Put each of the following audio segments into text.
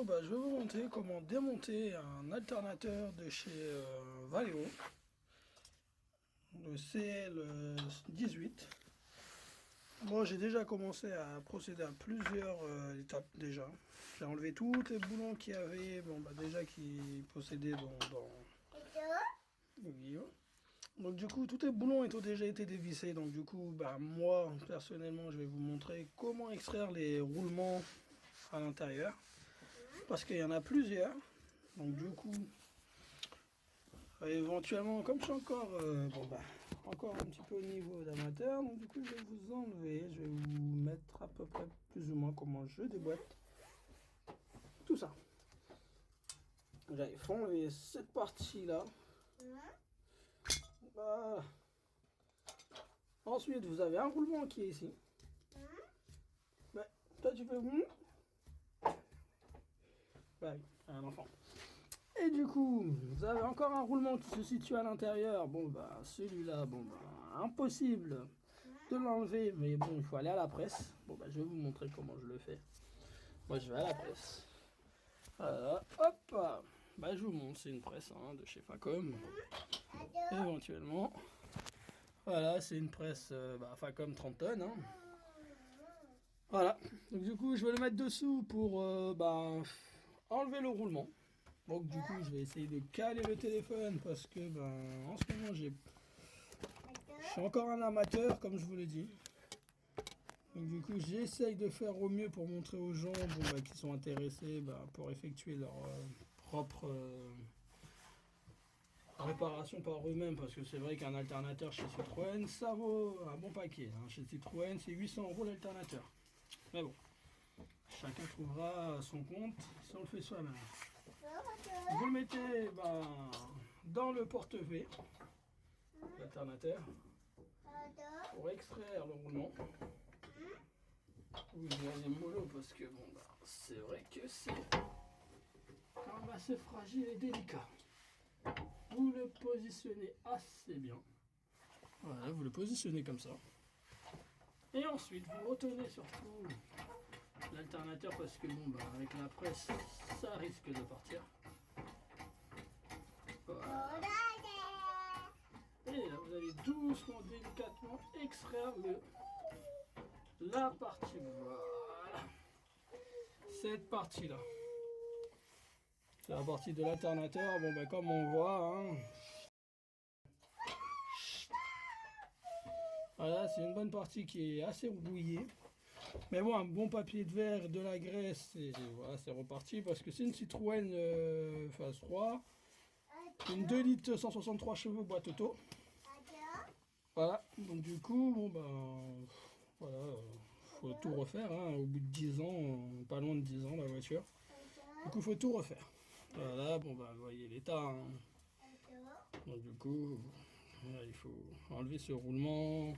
bah, je vais vous montrer comment démonter un alternateur de chez Valeo, le CL18. Moi, j'ai déjà commencé à procéder à plusieurs étapes déjà. J'ai enlevé tous les boulons qu'il y avait, bon, bah, déjà qui possédaient dans le guillot. Donc du coup, tous les boulons ont déjà été dévissés. Donc du coup, bah, moi, personnellement, je vais vous montrer comment extraire les roulements à l'intérieur. Parce qu'il y en a plusieurs. Donc du coup, éventuellement, comme je suis encore, encore un petit peu au niveau d'amateur, donc du coup, je vais vous enlever. Je vais vous mettre à peu près plus ou moins comment je déboîte tout ça. Il faut enlever cette partie-là. Voilà. Ensuite, vous avez un roulement qui est ici. Toi, tu fais... Ouais, un enfant. Et du coup, vous avez encore un roulement qui se situe à l'intérieur. Bon, bah, celui-là, bon, bah, impossible de l'enlever. Mais bon, il faut aller à la presse. Bon, bah, je vais vous montrer comment je le fais. Moi, je vais à la presse. Voilà, hop. Bah, je vous montre, c'est une presse de chez Facom. Éventuellement. Voilà, c'est une presse Facom 30 tonnes. Voilà, donc du coup, je vais le mettre dessous pour enlever le roulement. Donc du coup, je vais essayer de caler le téléphone parce que en ce moment, je suis encore un amateur, comme je vous l'ai dit. Donc du coup, j'essaye de faire au mieux pour montrer aux gens qui sont intéressés pour effectuer leur propre réparation par eux-mêmes. Parce que c'est vrai qu'un alternateur chez Citroën, ça vaut un bon paquet. Chez Citroën, c'est 800 € l'alternateur. Mais bon, chacun trouvera son compte si on le fait soi-même. Vous le mettez dans le porte-V, l'alternateur, pour extraire le roulement. Vous allez mollo parce que c'est vrai que c'est quand même assez fragile et délicat. Vous le positionnez assez bien. Voilà, vous le positionnez comme ça. Et ensuite, vous retenez surtout l'alternateur parce que avec la presse, ça risque de partir. Voilà. Et là, vous allez doucement, délicatement extraire la partie. Voilà. Cette partie-là. C'est la partie de l'alternateur. Comme on voit, voilà, c'est une bonne partie qui est assez rouillée. Mais bon, un bon papier de verre, de la graisse, et voilà, c'est reparti parce que c'est une Citroën phase 3. Une 2 litres 163 chevaux boîte auto. Voilà, donc du coup, voilà, faut tout refaire, au bout de 10 ans, pas loin de 10 ans la voiture. Du coup, faut tout refaire. Voilà, vous voyez l'état. Donc du coup, voilà, il faut enlever ce roulement.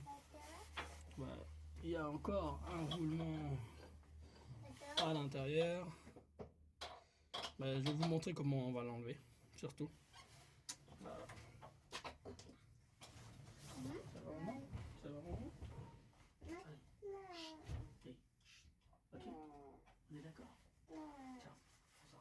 Voilà. Il y a encore un roulement à l'intérieur. Je vais vous montrer comment on va l'enlever, surtout. Voilà. Ça va vraiment? Ça va vraiment? Allez. Ok. On est d'accord? Tiens, ça.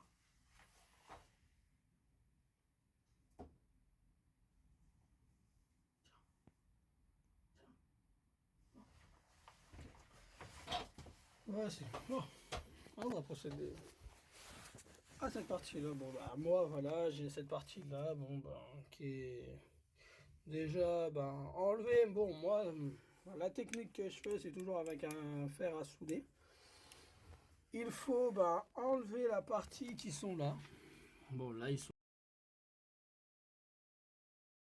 Ouais, c'est bon. On va procéder à cette partie-là. Moi, voilà, j'ai cette partie-là, qui est déjà, enlevée. Bon, moi, la technique que je fais, c'est toujours avec un fer à souder. Il faut, enlever la partie qui sont là. Bon, là, ils sont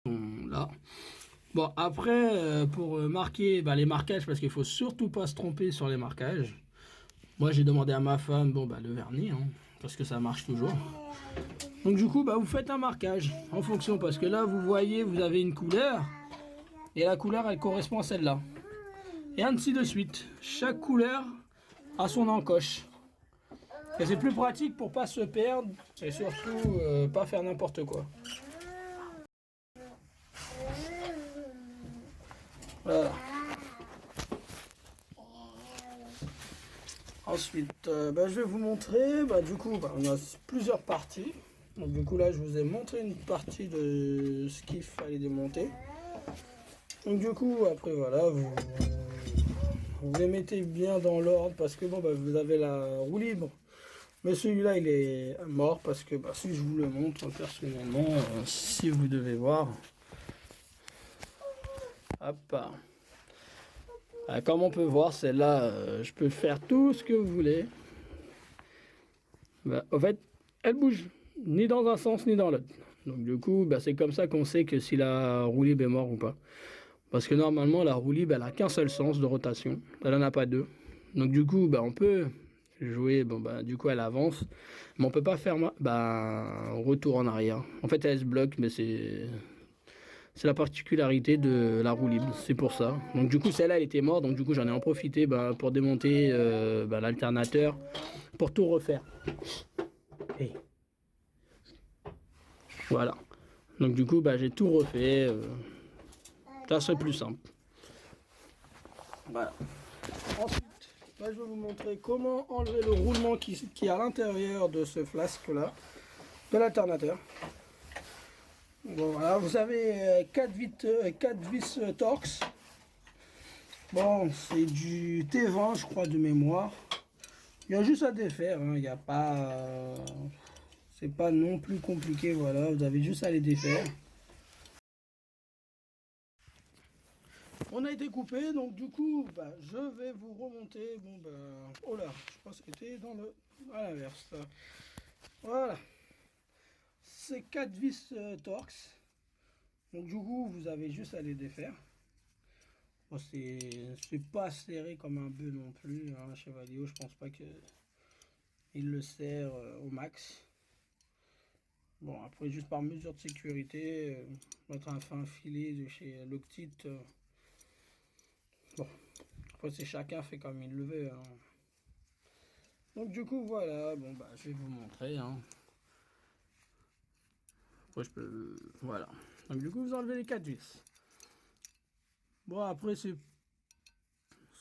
là. Bon, après, pour marquer les marquages, parce qu'il faut surtout pas se tromper sur les marquages. Moi, j'ai demandé à ma femme, le vernis, parce que ça marche toujours. Donc du coup, vous faites un marquage en fonction, parce que là, vous voyez, vous avez une couleur, et la couleur, elle correspond à celle-là. Et ainsi de suite. Chaque couleur a son encoche. Et c'est plus pratique pour pas se perdre, et surtout pas faire n'importe quoi. Voilà. Ensuite, je vais vous montrer, du coup, on a plusieurs parties. Donc du coup là, je vous ai montré une partie de ce qu'il fallait démonter. Donc du coup, après voilà, vous les mettez bien dans l'ordre parce que vous avez la roue libre. Mais celui-là, il est mort parce que si je vous le montre personnellement, si vous devez voir, hop, comme on peut voir, celle-là, je peux faire tout ce que vous voulez. En fait, elle bouge ni dans un sens ni dans l'autre. Donc du coup, c'est comme ça qu'on sait que si la roue libre est morte ou pas. Parce que normalement, la roue libre, elle a qu'un seul sens de rotation. Elle n'en a pas deux. Donc du coup, on peut jouer, du coup, elle avance. Mais on peut pas faire un retour en arrière. En fait, elle se bloque, mais c'est la particularité de la roue libre. C'est pour ça. Donc du coup, celle-là, elle était morte. Donc du coup, j'en ai en profité pour démonter l'alternateur. Pour tout refaire. Hey. Voilà. Donc du coup, j'ai tout refait. Ça serait plus simple. Voilà. Ensuite, je vais vous montrer comment enlever le roulement qui est à l'intérieur de ce flasque-là, de l'alternateur. Bon, voilà, vous avez 4 vis Torx. Bon, c'est du T20, je crois, de mémoire. Il y a juste à défaire, hein. Il n'y a pas... c'est pas non plus compliqué, voilà. Vous avez juste à les défaire. On a été coupé, donc du coup, je vais vous remonter. Oh là, je pense que c'était à l'inverse. Voilà. C'est 4 vis Torx. Donc du coup, vous avez juste à les défaire. Bon, c'est pas serré comme un bœuf non plus. Un Chevalier, je pense pas que il le serre au max. Bon, après, juste par mesure de sécurité, mettre un fin filet de chez Loctite. Bon, après, c'est chacun fait comme il le veut. Hein. Donc, du coup, voilà. Bon, je vais vous montrer. Hein. Après, je peux. Voilà. Donc, du coup, vous enlevez les 4 vis. Bon, après, c'est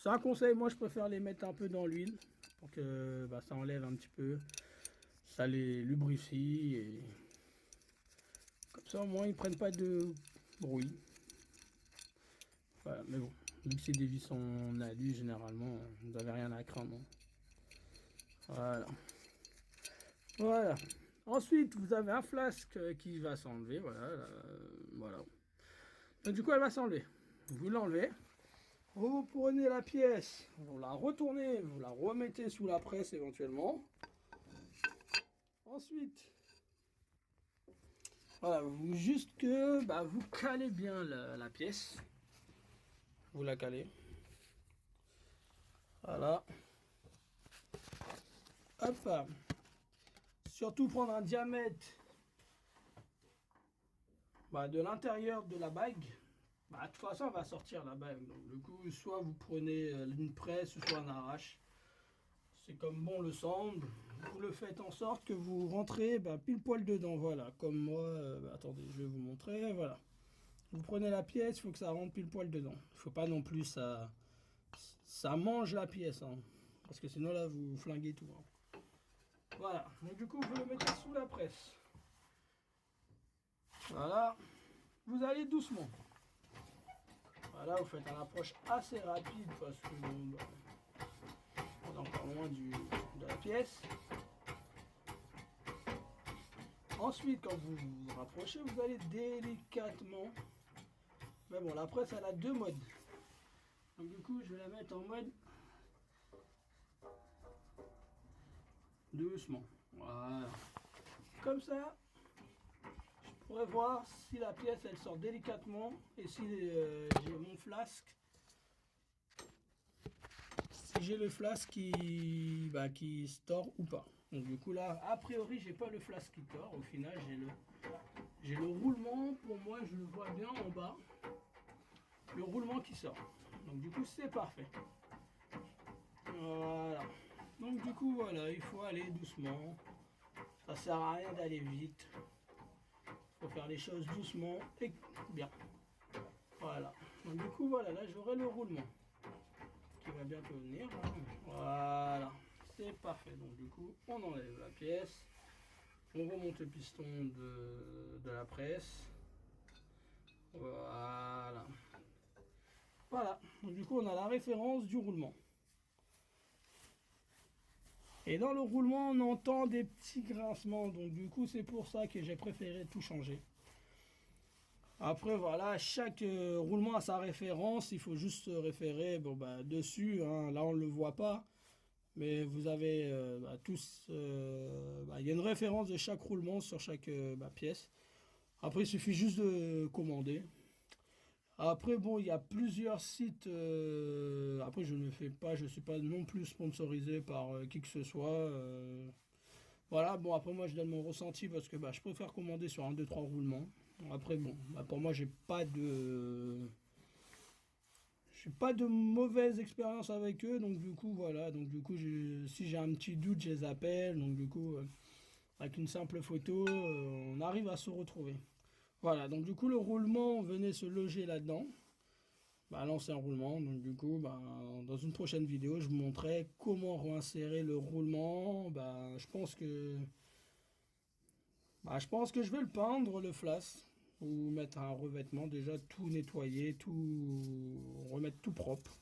un conseil. Moi, je préfère les mettre un peu dans l'huile pour que ça enlève un petit peu. Ça les lubrifie et comme ça, au moins, ils prennent pas de bruit. Voilà, mais bon, vu que c'est des vis en alu, généralement, vous n'avez rien à craindre. Voilà. Voilà. Ensuite, vous avez un flasque qui va s'enlever. Voilà. Voilà. Donc, du coup, elle va s'enlever. Vous l'enlevez. Vous prenez la pièce, vous la retournez, vous la remettez sous la presse éventuellement. Ensuite, voilà, juste que vous calez bien la pièce. Vous la calez. Voilà. Hop. Surtout prendre un diamètre de l'intérieur de la bague. De toute façon, elle va sortir la bague. Donc, du coup, soit vous prenez une presse, soit un arrache. C'est comme bon le semble. Vous le faites en sorte que vous rentrez pile poil dedans. Voilà, comme moi. Attendez, je vais vous montrer. Voilà. Vous prenez la pièce, il faut que ça rentre pile poil dedans. Il ne faut pas non plus ça mange la pièce. Hein, parce que sinon, là, vous flinguez tout. Hein. Voilà. Donc, du coup, vous le mettez sous la presse. Voilà. Vous allez doucement. Voilà, vous faites une approche assez rapide parce que on est encore loin de la pièce. Ensuite, quand vous vous rapprochez, vous allez délicatement. Mais bon, la presse, elle a 2 modes. Donc du coup, je vais la mettre en mode doucement. Voilà. Comme ça, je pourrais voir si la pièce, elle sort délicatement et si j'ai mon flasque. Si j'ai le flasque qui se tord ou pas. Donc du coup là, a priori, j'ai pas le flasque qui tord. Au final, j'ai le roulement. Pour moi, je le vois bien en bas. Le roulement qui sort. Donc du coup, c'est parfait. Voilà. Donc du coup, voilà, il faut aller doucement. Ça sert à rien d'aller vite. Il faut faire les choses doucement et bien. Voilà. Donc du coup, voilà, là, j'aurai le roulement qui va bientôt venir. Voilà. c'est parfait. Donc du coup, on enlève la pièce, on remonte le piston de la presse. Voilà. Voilà. Donc du coup, on a la référence du roulement. Et dans le roulement, on entend des petits grincements. Donc du coup, c'est pour ça que j'ai préféré tout changer. Après, voilà, chaque roulement a sa référence. Il faut juste se référer dessus. Hein. Là, on ne le voit pas. Mais vous avez tous... il y a une référence de chaque roulement sur chaque pièce. Après, il suffit juste de commander. Après, bon, il y a plusieurs sites. Après, je ne suis pas non plus sponsorisé par qui que ce soit. Voilà, bon, après, moi, je donne mon ressenti parce que je préfère commander sur un, 2, 3 roulements. Après, bon, pour moi, j'ai pas de mauvaise expérience avec eux, donc du coup, voilà. Donc, du coup, si j'ai un petit doute, je les appelle. Donc, du coup, avec une simple photo, on arrive à se retrouver. Voilà, donc du coup, le roulement venait se loger là-dedans. L'ancien roulement. Donc du coup, dans une prochaine vidéo, je vous montrerai comment réinsérer le roulement. Je pense que je vais le peindre, le flasque, ou mettre un revêtement, déjà tout nettoyer, remettre tout propre.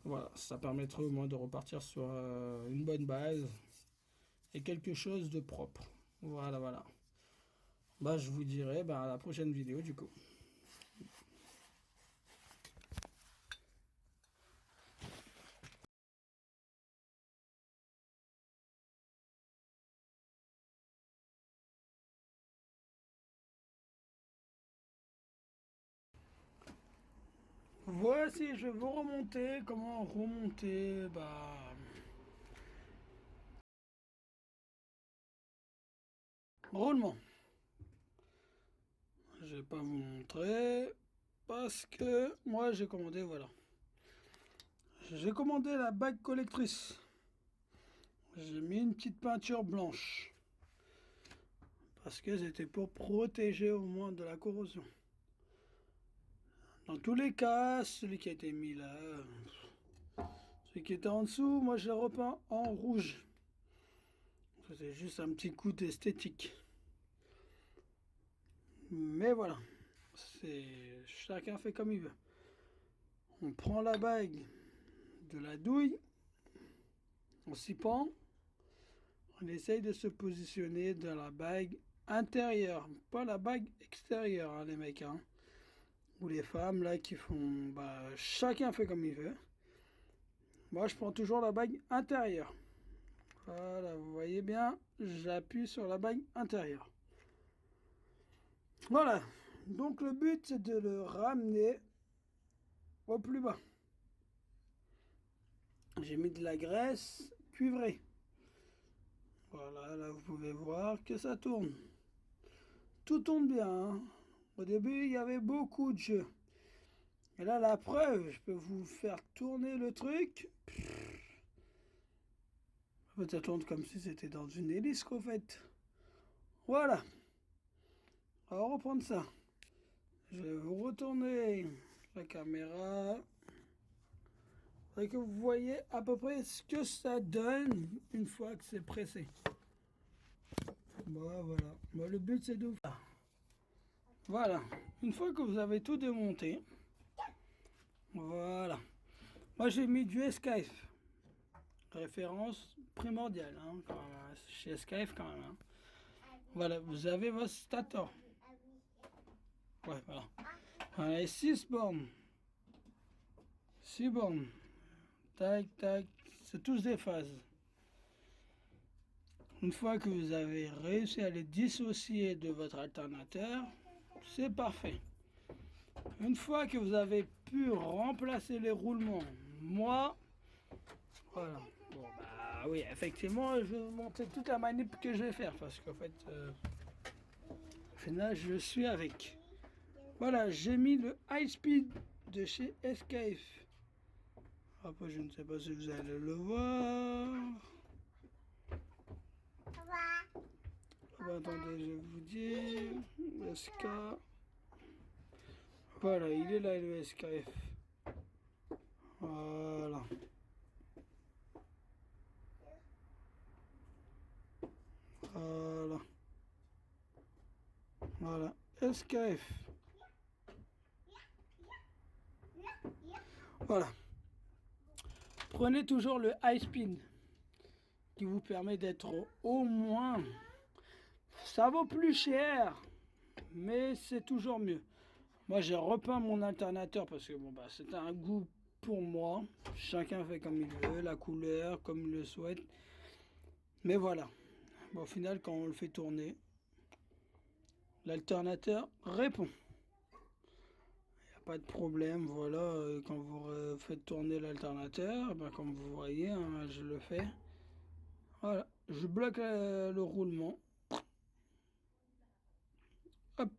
Voilà, ça permettrait au moins de repartir sur une bonne base et quelque chose de propre. Voilà, voilà. Je vous dirai à la prochaine vidéo du coup. Voici, je vais vous remonter. Comment remonter roulement. Je vais pas vous montrer parce que moi j'ai commandé, voilà. J'ai commandé la bague collectrice. J'ai mis une petite peinture blanche parce que c'était pour protéger au moins de la corrosion. Dans tous les cas, celui qui a été mis là, celui qui était en dessous, moi je l'ai repeint en rouge. C'est juste un petit coup d'esthétique. Mais voilà, chacun fait comme il veut. On prend la bague de la douille, on s'y pend, on essaye de se positionner dans la bague intérieure, pas la bague extérieure, hein, les mecs, hein. Ou les femmes là qui font, chacun fait comme il veut. Moi, je prends toujours la bague intérieure. Voilà, vous voyez bien, j'appuie sur la bague intérieure. Voilà, donc le but c'est de le ramener au plus bas. J'ai mis de la graisse cuivrée. Voilà, là vous pouvez voir que ça tourne. Tout tourne bien. Hein. Au début, il y avait beaucoup de jeux. Et là, la preuve, je peux vous faire tourner le truc. En fait, ça tourne comme si c'était dans une hélice, qu'en fait. Voilà. On va reprendre ça. Je vais vous retourner la caméra. Et que vous voyez à peu près ce que ça donne une fois que c'est pressé. Voilà. Le but, c'est de... Voilà. Une fois que vous avez tout démonté, voilà. Moi, j'ai mis du SKF. Référence primordiale, hein, quand même, hein, chez SKF quand même. Hein. Voilà, vous avez votre stator. Ouais, voilà. On a 6 bornes. 6 bornes. Tac, tac. C'est tous des phases. Une fois que vous avez réussi à les dissocier de votre alternateur, c'est parfait. Une fois que vous avez pu remplacer les roulements, moi, voilà. Bon, oui, effectivement, je vais vous montrer toute la manip que je vais faire parce qu'en fait, au final, je suis avec. Voilà, j'ai mis le High Speed de chez SKF. Après, je ne sais pas si vous allez le voir. Attendez, je vais vous dire. SK. Voilà, il est là le SKF. Voilà. Voilà. Voilà. SKF. Voilà. Prenez toujours le high spin qui vous permet d'être au moins. Ça vaut plus cher, mais c'est toujours mieux. Moi, j'ai repeint mon alternateur parce que bon, bah, c'est un goût pour moi. Chacun fait comme il veut, la couleur, comme il le souhaite. Mais voilà. Bon, au final, quand on le fait tourner, l'alternateur répond. Il n'y a pas de problème. Voilà, quand vous faites tourner l'alternateur, ben, comme vous voyez, hein, je le fais. Voilà, je bloque le roulement. Hop.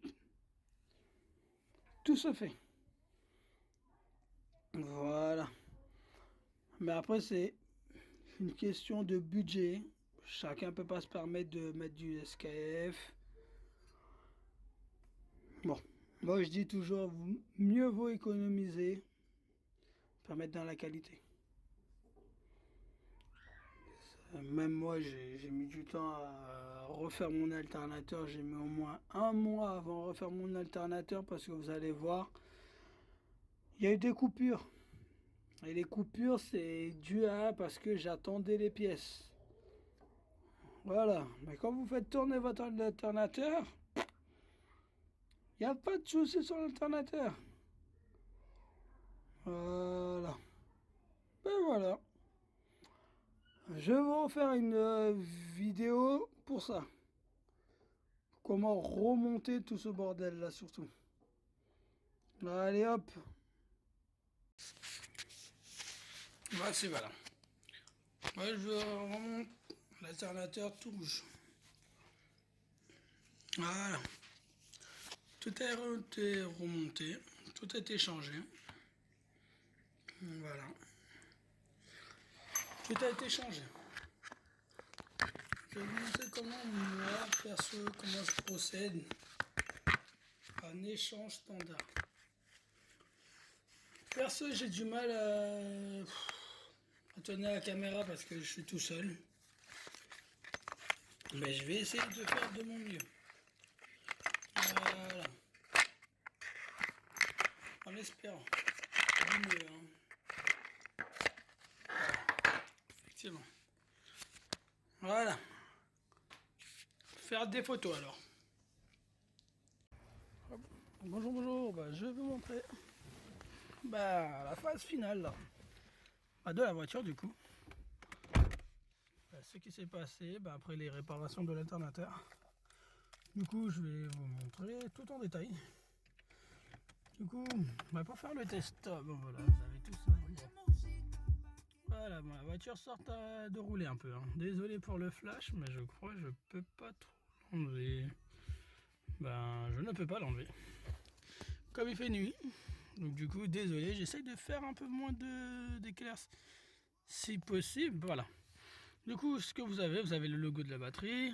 Tout se fait. Voilà. Mais après, c'est une question de budget. Chacun peut pas se permettre de mettre du SKF. Bon, moi je dis toujours, mieux vaut économiser, pour mettre dans la qualité. Même moi, j'ai mis du temps à refaire mon alternateur. J'ai mis au moins un mois avant de refaire mon alternateur parce que vous allez voir, il y a eu des coupures. Et les coupures, c'est dû à parce que j'attendais les pièces. Voilà. Mais quand vous faites tourner votre alternateur, il n'y a pas de souci sur l'alternateur. Voilà. Ben voilà. Je vais vous refaire une vidéo pour ça. Comment remonter tout ce bordel là surtout. Allez hop. Voici voilà. Moi je remonte l'alternateur tout rouge. Voilà. Tout a été remonté. Tout a été changé. Voilà. Tout a été changé. Je vais vous montrer comment moi, perso, comment je procède à un échange standard. Perso, j'ai du mal à tenir la caméra parce que je suis tout seul. Mais je vais essayer de faire de mon mieux. Voilà. En espérant. Du mieux, hein. Effectivement. Voilà. Faire des photos alors. Bonjour, bonjour. Bah, je vais vous montrer la phase finale là, de la voiture du coup. Ce qui s'est passé après les réparations de l'alternateur. Du coup, je vais vous montrer tout en détail. Du coup, pour faire le test, bon voilà, vous avez tout ça. Voilà, bon, la voiture sort de rouler un peu. Hein. Désolé pour le flash, mais je crois que je peux pas trop l'enlever. Je ne peux pas l'enlever. Comme il fait nuit, donc du coup, désolé, j'essaye de faire un peu moins d'éclair si possible. Voilà. Du coup, ce que vous avez le logo de la batterie,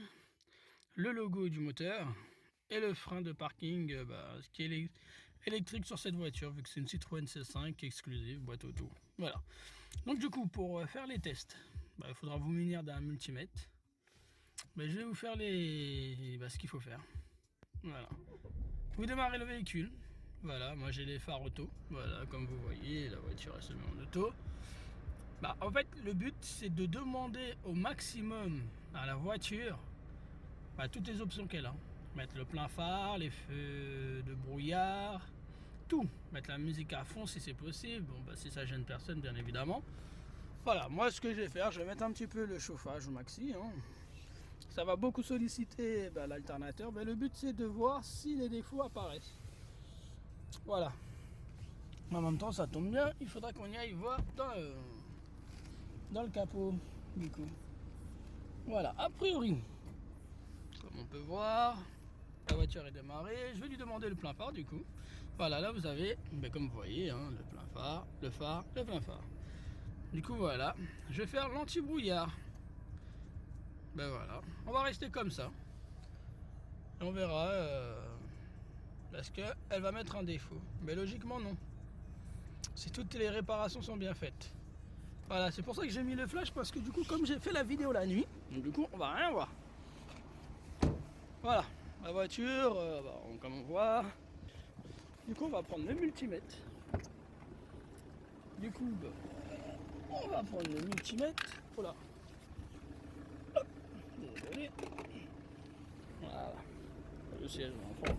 le logo du moteur et le frein de parking, ce qui est électrique sur cette voiture, vu que c'est une Citroën C5 exclusive, boîte auto. Voilà. Donc du coup, pour faire les tests, il faudra vous munir d'un multimètre. Je vais vous faire ce qu'il faut faire. Voilà. Vous démarrez le véhicule. Voilà, moi j'ai les phares auto. Voilà, comme vous voyez, la voiture elle se met en auto. En fait, le but c'est de demander au maximum à la voiture toutes les options qu'elle a. Mettre le plein phare, les feux de brouillard, tout. Mettre la musique à fond si c'est possible. Bon, si ça gêne personne, bien évidemment. Voilà, moi ce que je vais faire, je vais mettre un petit peu le chauffage au maxi. Hein. Ça va beaucoup solliciter l'alternateur. Le but c'est de voir si les défauts apparaissent. Voilà. En même temps, ça tombe bien, il faudra qu'on y aille voir dans le capot du coup. Voilà, a priori, comme on peut voir, la voiture est démarrée. Je vais lui demander le plein phare du coup. Voilà, là vous avez, comme vous voyez, hein, le plein phare, le phare, le plein phare. Du coup voilà, je vais faire l'anti-brouillard. Voilà, on va rester comme ça. Et on verra est-ce qu'elle va mettre un défaut. Mais logiquement non. Si toutes les réparations sont bien faites. Voilà, c'est pour ça que j'ai mis le flash parce que du coup comme j'ai fait la vidéo la nuit, donc du coup on va rien voir. Voilà, la voiture, comme on voit. Du coup, on va prendre le multimètre. Du coup, on va prendre le multimètre. Voilà. Hop, désolé. Voilà. Le siège de l'enfant.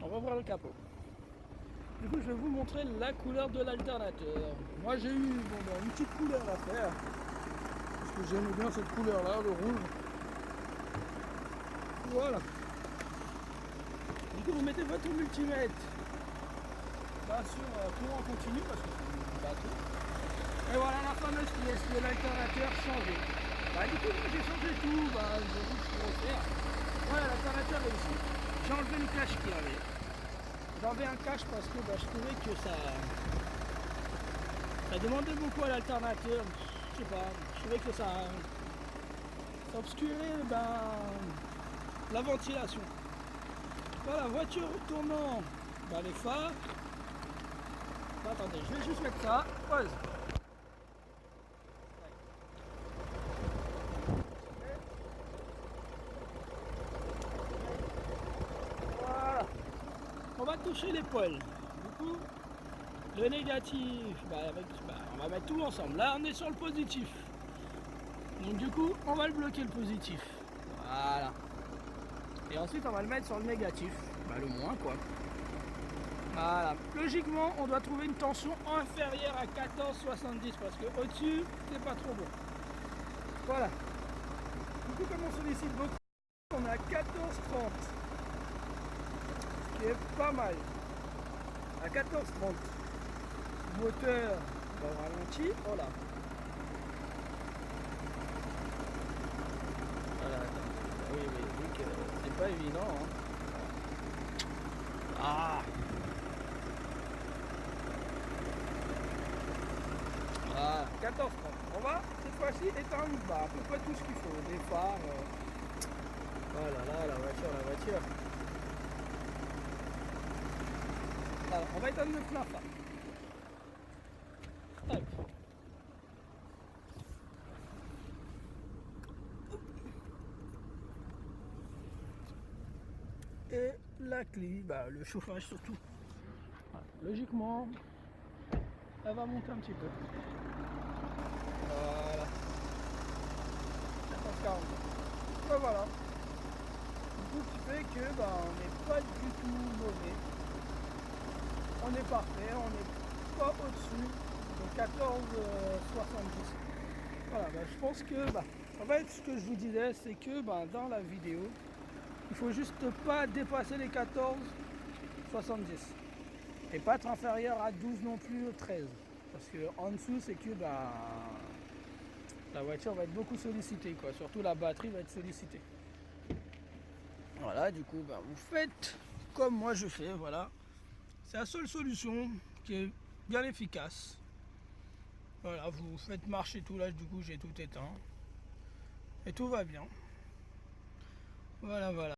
On va ouvrir le capot. Du coup, je vais vous montrer la couleur de l'alternateur. Moi, j'ai eu une petite couleur à faire. Parce que j'aime bien cette couleur-là, le rouge. Voilà. Du coup, vous mettez votre multimètre sur courant continu parce que c'est pas tout. Et voilà la fameuse pièce de l'alternateur changée. Du coup, moi j'ai changé tout. Je vous refaire. Voilà, l'alternateur est ici. J'ai enlevé le cache qu'il y avait. J'ai enlevé un cache parce que je trouvais que ça demandait beaucoup à l'alternateur. Je sais pas, je trouvais que ça obscurait la ventilation. Voilà, voiture tournant les phares. Attendez, je vais juste mettre ça. Pause. Voilà. On va toucher les poils. Du coup, le négatif, on va mettre tout ensemble. Là, on est sur le positif. Donc du coup, on va le bloquer le positif. Voilà. Et ensuite, on va le mettre sur le négatif. Le moins quoi. Voilà. Logiquement, on doit trouver une tension inférieure à 14,70 parce que au-dessus, c'est pas trop bon. Voilà. Du coup, comme on sollicite beaucoup, on est à 14,30. Ce qui est pas mal. À 14,30. Moteur au ralenti. Voilà. Voilà, attends. Oui, vu que c'est pas évident. Hein. Ah. Voilà, 14,30. On va cette fois-ci éteindre à peu près tout ce qu'il faut. Des phares. Voilà, là, la voiture. Alors, on va éteindre le plein phare. Hop. Et la clé, le chauffage surtout. Voilà. Logiquement, elle va monter un petit peu. Voilà. 14,40. Voilà. Du coup, ce qui fait que on n'est pas du tout mauvais. On est parfait, on n'est pas au-dessus de 14,70. Voilà, je pense que en fait ce que je vous disais, c'est que dans la vidéo, il faut juste pas dépasser les 14,70 et pas être inférieur à 12 non plus, 13. Parce que en dessous, c'est que la voiture va être beaucoup sollicitée, quoi. Surtout la batterie va être sollicitée. Voilà, du coup, vous faites comme moi je fais, voilà. C'est la seule solution qui est bien efficace. Voilà, vous faites marcher tout là, du coup j'ai tout éteint. Et tout va bien. Voilà.